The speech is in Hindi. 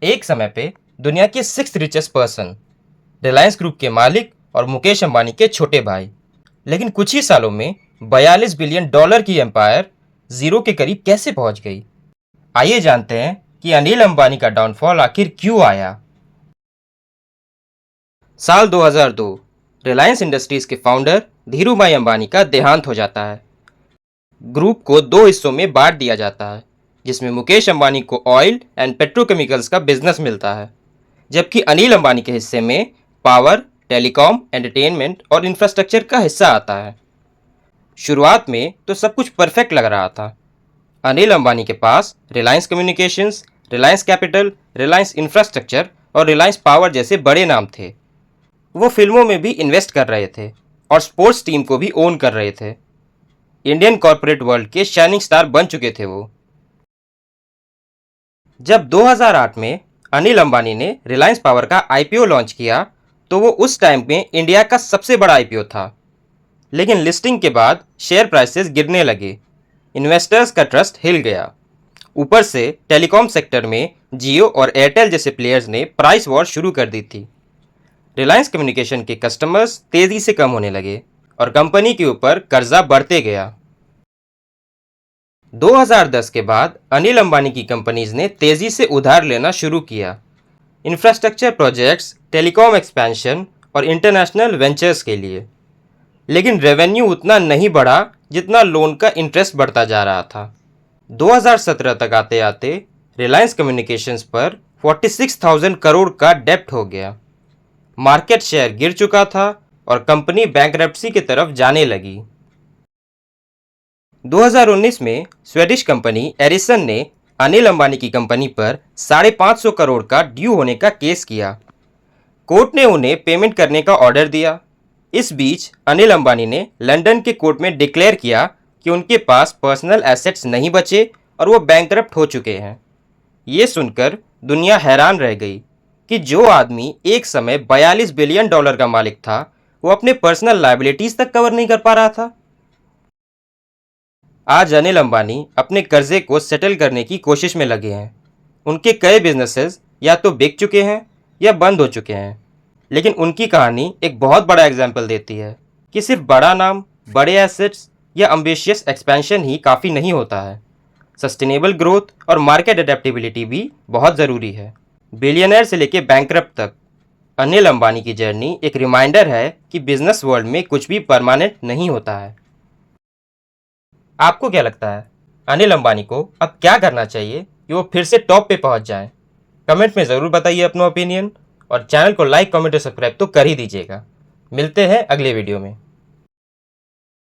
एक समय पे दुनिया के 6th richest person, Reliance group के मालिक और मुकेश अंबानी के छोटे भाई। लेकिन कुछ ही सालों में $42 बिलियन की एम्पायर जीरो के करीब कैसे पहुंच गई। आइए जानते हैं कि अनिल अंबानी का डाउनफॉल आखिर क्यों आया। साल 2002 रिलायंस इंडस्ट्रीज के फाउंडर धीरूभाई अंबानी का देहांत हो जाता है। ग्रुप को दो हिस्सों में बांट दिया जाता है, जिसमें मुकेश अंबानी को ऑयल एंड पेट्रोकेमिकल्स का बिजनेस मिलता है, जबकि अनिल अंबानी के हिस्से में पावर, टेलीकॉम, एंटरटेनमेंट और इंफ्रास्ट्रक्चर का हिस्सा आता है। शुरुआत में तो सब कुछ परफेक्ट लग रहा था। अनिल अंबानी के पास Reliance communications, Reliance capital, Reliance infrastructure और रिलायंस पावर जैसे बड़े नाम थे। वो फिल्मों में भी इन्वेस्ट कर रहे थे और स्पोर्ट्स टीम को भी ओन कर रहे थे। इंडियन कॉर्पोरेट वर्ल्ड के शाइनिंग स्टार बन चुके थे वो। जब 2008 में अनिल अंबानी ने रिलायंस पावर का आईपीओ लॉन्च किया तो वो उस टाइम में इंडिया का सबसे बड़ा आईपीओ था। लेकिन लिस्टिंग के बाद शेयर प्राइसेस गिरने लगे, इन्वेस्टर्स का ट्रस्ट हिल गया। ऊपर से टेलीकॉम सेक्टर में जियो और एयरटेल जैसे प्लेयर्स ने प्राइस वॉर शुरू कर दी थी। रिलायंस कम्युनिकेशन के कस्टमर्स तेजी से कम होने लगे और कंपनी के ऊपर कर्जा बढ़ते गया। 2010 के बाद अनिल अंबानी की कंपनीज ने तेजी से उधार लेना शुरू किया, इंफ्रास्ट्रक्चर प्रोजेक्ट्स, टेलीकॉम एक्सपेंशन और इंटरनेशनल वेंचर्स के लिए। लेकिन रेवेन्यू उतना नहीं बढ़ा जितना लोन का इंटरेस्ट बढ़ता जा रहा था। 2017 तक आते आते रिलायंस कम्युनिकेशंस पर 46,000 करोड़ का डेब्ट हो गया। मार्केट शेयर गिर चुका था और कंपनी बैंकरप्सी की तरफ जाने लगी। 2019 में स्वीडिश कंपनी एरिसन ने अनिल अंबानी की कंपनी पर 550 करोड़ का ड्यू होने का केस किया। कोर्ट ने उन्हें पेमेंट करने का ऑर्डर दिया। इस बीच अनिल अंबानी ने लंदन के कोर्ट में डिक्लेयर किया कि उनके पास पर्सनल एसेट्स नहीं बचे और वो बैंकरप्ट हो चुके हैं। ये सुनकर दुनिया हैरान रह गई कि जो आदमी एक समय $42 बिलियन का मालिक था, वो अपने पर्सनल लायबिलिटीज तक कवर नहीं कर पा रहा था। आज अनिल अंबानी अपने कर्जे को सेटल करने की कोशिश में लगे हैं। उनके कई बिजनेसेस या तो बिक चुके हैं या बंद हो चुके हैं। लेकिन उनकी कहानी एक बहुत बड़ा एग्जाम्पल देती है कि सिर्फ बड़ा नाम, बड़े एसेट्स या एम्बिशियस एक्सपेंशन ही काफ़ी नहीं होता है। सस्टेनेबल ग्रोथ और मार्केट अडेप्टेबिलिटी भी बहुत ज़रूरी है। बिलियनर से लेकर बैंकरप्ट तक अनिल अंबानी की जर्नी एक रिमाइंडर है कि बिजनेस वर्ल्ड में कुछ भी परमानेंट नहीं होता है। आपको क्या लगता है, अनिल अंबानी को अब क्या करना चाहिए कि वो फिर से टॉप पे पहुंच जाएं? कमेंट में ज़रूर बताइए अपना ओपिनियन और चैनल को लाइक, कमेंट और सब्सक्राइब तो कर ही दीजिएगा। मिलते हैं अगले वीडियो में।